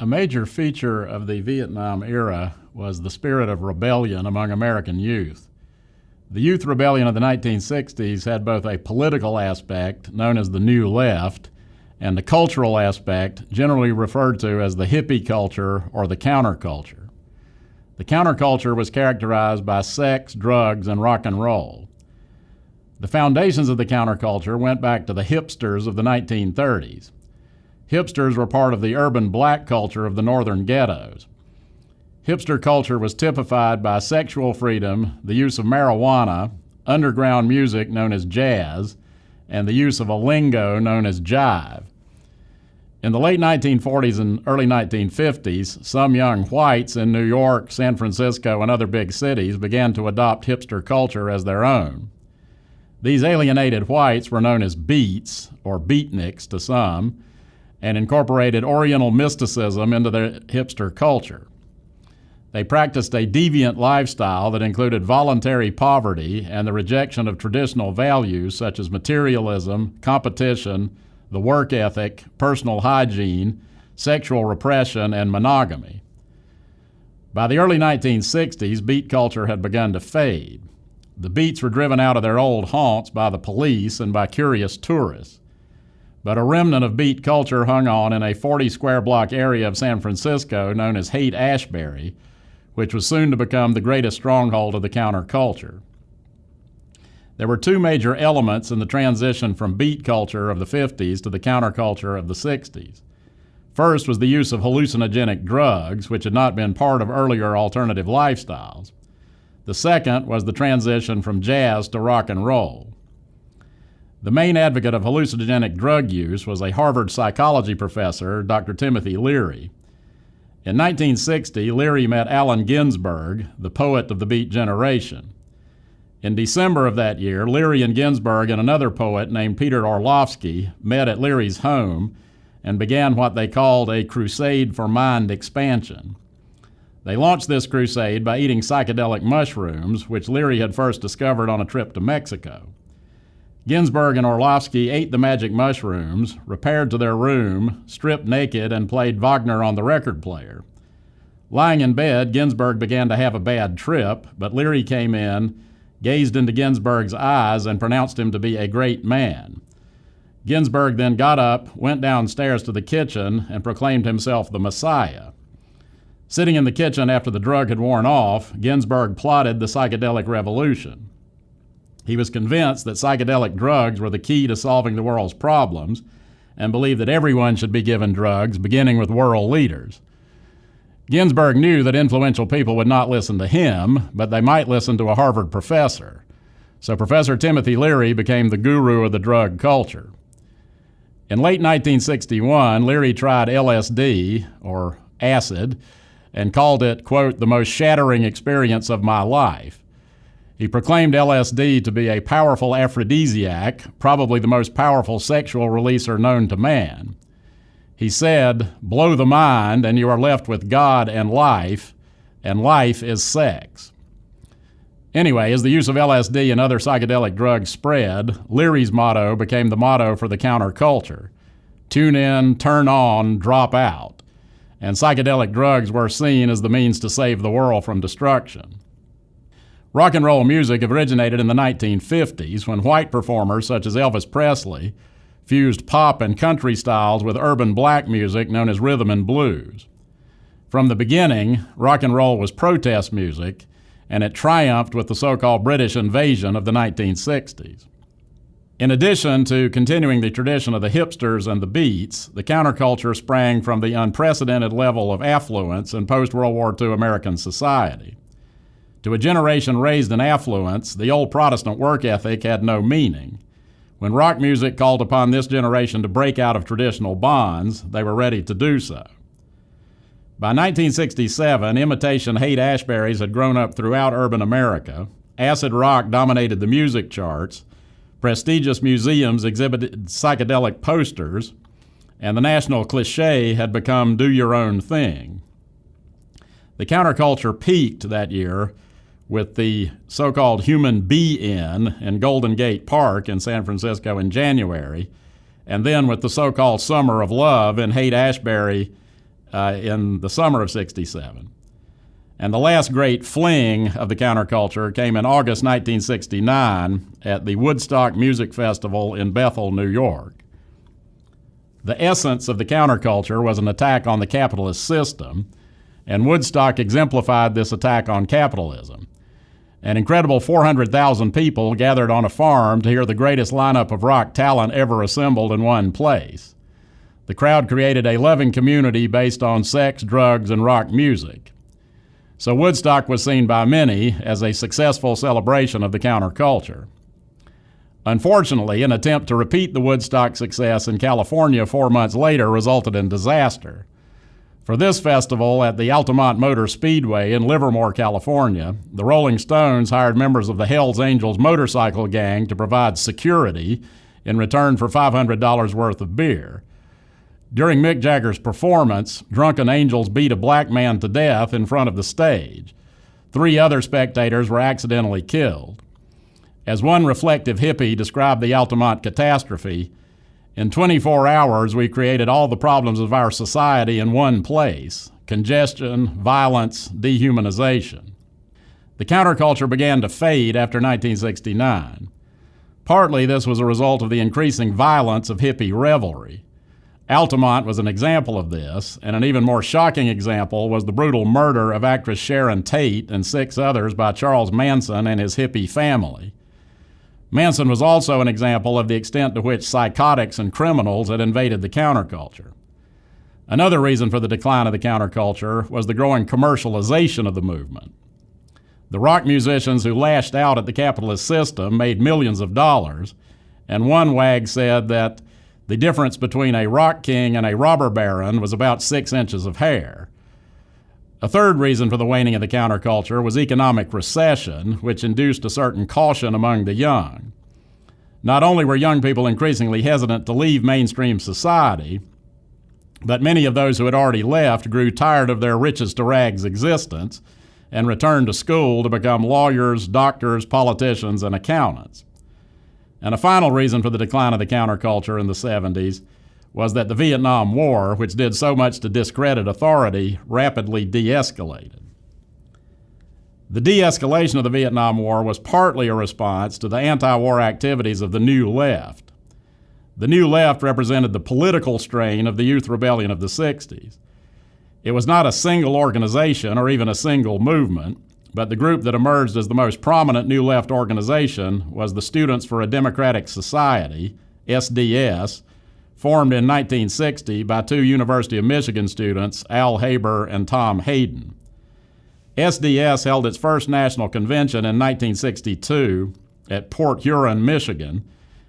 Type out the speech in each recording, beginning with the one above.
A major feature of the Vietnam era was the spirit of rebellion among American youth. The youth rebellion of the 1960s had both a political aspect, known as the New Left, and a cultural aspect, generally referred to as the hippie culture or the counterculture. The counterculture was characterized by sex, drugs, and rock and roll. The foundations of the counterculture went back to the hipsters of the 1930s. Hipsters were part of the urban black culture of the northern ghettos. Hipster culture was typified by sexual freedom, the use of marijuana, underground music known as jazz, and the use of a lingo known as jive. In the late 1940s and early 1950s, some young whites in New York, San Francisco, and other big cities began to adopt hipster culture as their own. These alienated whites were known as beats, or beatniks to some, and incorporated Oriental mysticism into their hipster culture. They practiced a deviant lifestyle that included voluntary poverty and the rejection of traditional values such as materialism, competition, the work ethic, personal hygiene, sexual repression, and monogamy. By the early 1960s, beat culture had begun to fade. The beats were driven out of their old haunts by the police and by curious tourists. But a remnant of beat culture hung on in a 40-square-block area of San Francisco known as Haight-Ashbury, which was soon to become the greatest stronghold of the counterculture. There were two major elements in the transition from beat culture of the 50s to the counterculture of the 60s. First was the use of hallucinogenic drugs, which had not been part of earlier alternative lifestyles. The second was the transition from jazz to rock and roll. The main advocate of hallucinogenic drug use was a Harvard psychology professor, Dr. Timothy Leary. In 1960, Leary met Allen Ginsberg, the poet of the beat generation. In December of that year, Leary and Ginsberg and another poet named Peter Orlovsky met at Leary's home and began what they called a crusade for mind expansion. They launched this crusade by eating psychedelic mushrooms, which Leary had first discovered on a trip to Mexico. Ginsberg and Orlovsky ate the magic mushrooms, repaired to their room, stripped naked, and played Wagner on the record player. Lying in bed, Ginsberg began to have a bad trip, but Leary came in, gazed into Ginsberg's eyes, and pronounced him to be a great man. Ginsberg then got up, went downstairs to the kitchen, and proclaimed himself the Messiah. Sitting in the kitchen after the drug had worn off, Ginsberg plotted the psychedelic revolution. He was convinced that psychedelic drugs were the key to solving the world's problems and believed that everyone should be given drugs, beginning with world leaders. Ginsberg knew that influential people would not listen to him, but they might listen to a Harvard professor. So Professor Timothy Leary became the guru of the drug culture. In late 1961, Leary tried LSD, or acid, and called it, quote, the most shattering experience of my life. He proclaimed LSD to be a powerful aphrodisiac, probably the most powerful sexual releaser known to man. He said, blow the mind and you are left with God and life is sex. Anyway, as the use of LSD and other psychedelic drugs spread, Leary's motto became the motto for the counterculture. Tune in, turn on, drop out. And psychedelic drugs were seen as the means to save the world from destruction. Rock and roll music originated in the 1950s when white performers such as Elvis Presley fused pop and country styles with urban black music known as rhythm and blues. From the beginning, rock and roll was protest music, and it triumphed with the so-called British invasion of the 1960s. In addition to continuing the tradition of the hipsters and the beats, the counterculture sprang from the unprecedented level of affluence in post-World War II American society. To a generation raised in affluence, the old Protestant work ethic had no meaning. When rock music called upon this generation to break out of traditional bonds, they were ready to do so. By 1967, imitation Haight-Ashburys had grown up throughout urban America, acid rock dominated the music charts, prestigious museums exhibited psychedelic posters, and the national cliché had become do your own thing. The counterculture peaked that year with the so-called Human Be-In in Golden Gate Park in San Francisco in January, and then with the so-called Summer of Love in Haight-Ashbury in the summer of '67. And the last great fling of the counterculture came in August 1969 at the Woodstock Music Festival in Bethel, New York. The essence of the counterculture was an attack on the capitalist system, and Woodstock exemplified this attack on capitalism. An incredible 400,000 people gathered on a farm to hear the greatest lineup of rock talent ever assembled in one place. The crowd created a loving community based on sex, drugs, and rock music. So Woodstock was seen by many as a successful celebration of the counterculture. Unfortunately, an attempt to repeat the Woodstock success in California 4 months later resulted in disaster. For this festival at the Altamont Motor Speedway in Livermore, California, the Rolling Stones hired members of the Hells Angels motorcycle gang to provide security in return for $500 worth of beer. During Mick Jagger's performance, drunken angels beat a black man to death in front of the stage. 3 other spectators were accidentally killed. As one reflective hippie described the Altamont catastrophe, "In 24 hours, we created all the problems of our society in one place: congestion, violence, dehumanization." The counterculture began to fade after 1969. Partly this was a result of the increasing violence of hippie revelry. Altamont was an example of this, and an even more shocking example was the brutal murder of actress Sharon Tate and 6 others by Charles Manson and his hippie family. Manson was also an example of the extent to which psychotics and criminals had invaded the counterculture. Another reason for the decline of the counterculture was the growing commercialization of the movement. The rock musicians who lashed out at the capitalist system made millions of dollars, and one wag said that the difference between a rock king and a robber baron was about 6 inches of hair. A third reason for the waning of the counterculture was economic recession, which induced a certain caution among the young. Not only were young people increasingly hesitant to leave mainstream society, but many of those who had already left grew tired of their riches-to-rags existence and returned to school to become lawyers, doctors, politicians, and accountants. And a final reason for the decline of the counterculture in the 70s was that the Vietnam War, which did so much to discredit authority, rapidly de-escalated. The de-escalation of the Vietnam War was partly a response to the anti-war activities of the New Left. The New Left represented the political strain of the youth rebellion of the 60s. It was not a single organization or even a single movement, but the group that emerged as the most prominent New Left organization was the Students for a Democratic Society, SDS, formed in 1960 by 2 University of Michigan students, Al Haber and Tom Hayden. SDS held its first national convention in 1962 at Port Huron, Michigan,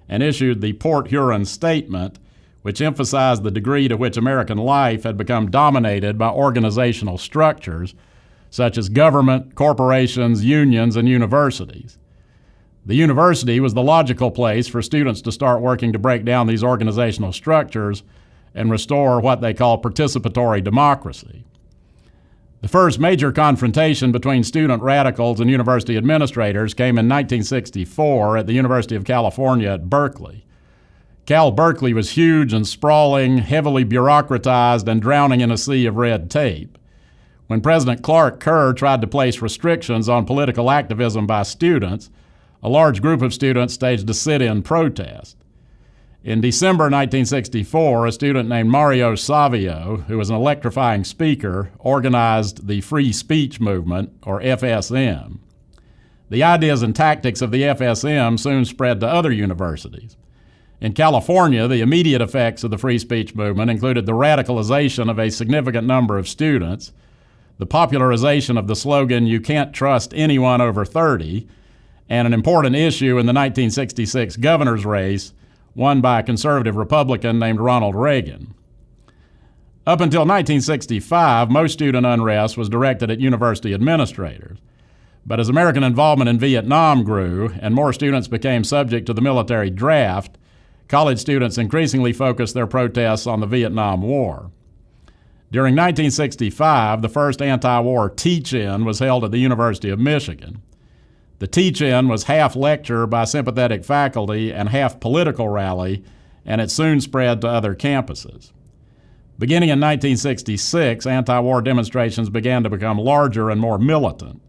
and issued the Port Huron Statement, which emphasized the degree to which American life had become dominated by organizational structures such as government, corporations, unions, and universities. The university was the logical place for students to start working to break down these organizational structures and restore what they call participatory democracy. The first major confrontation between student radicals and university administrators came in 1964 at the University of California at Berkeley. Cal Berkeley was huge and sprawling, heavily bureaucratized, and drowning in a sea of red tape. When President Clark Kerr tried to place restrictions on political activism by students, a large group of students staged a sit-in protest. In December 1964, a student named Mario Savio, who was an electrifying speaker, organized the Free Speech Movement, or FSM. The ideas and tactics of the FSM soon spread to other universities. In California, the immediate effects of the free speech movement included the radicalization of a significant number of students, the popularization of the slogan, "You can't trust anyone over 30, and an important issue in the 1966 governor's race, won by a conservative Republican named Ronald Reagan. Up until 1965, most student unrest was directed at university administrators. But as American involvement in Vietnam grew and more students became subject to the military draft, college students increasingly focused their protests on the Vietnam War. During 1965, the first anti-war teach-in was held at the University of Michigan. The teach-in was half lecture by sympathetic faculty and half political rally, and it soon spread to other campuses. Beginning in 1966, anti-war demonstrations began to become larger and more militant.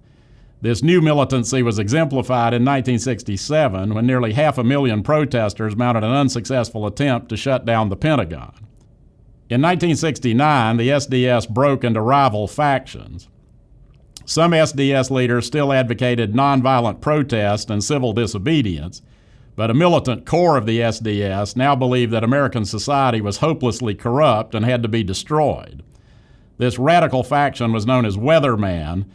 This new militancy was exemplified in 1967 when nearly 500,000 protesters mounted an unsuccessful attempt to shut down the Pentagon. In 1969, the SDS broke into rival factions. Some SDS leaders still advocated nonviolent protest and civil disobedience, but a militant core of the SDS now believed that American society was hopelessly corrupt and had to be destroyed. This radical faction was known as Weatherman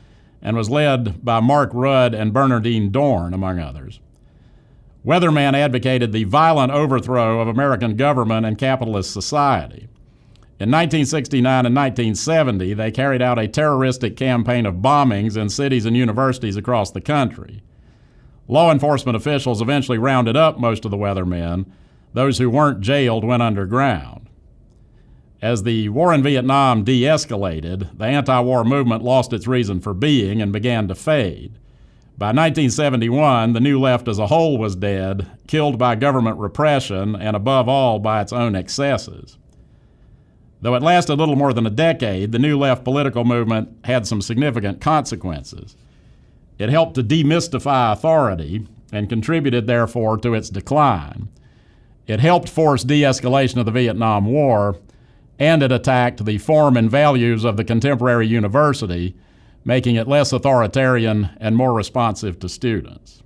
and was led by Mark Rudd and Bernardine Dorn, among others. Weatherman advocated the violent overthrow of American government and capitalist society. In 1969 and 1970, they carried out a terroristic campaign of bombings in cities and universities across the country. Law enforcement officials eventually rounded up most of the Weathermen. Those who weren't jailed went underground. As the war in Vietnam de-escalated, the anti-war movement lost its reason for being and began to fade. By 1971, the New Left as a whole was dead, killed by government repression and above all by its own excesses. Though it lasted a little more than a decade, the New Left political movement had some significant consequences. It helped to demystify authority and contributed, therefore, to its decline. It helped force de-escalation of the Vietnam War, and it attacked the form and values of the contemporary university, making it less authoritarian and more responsive to students.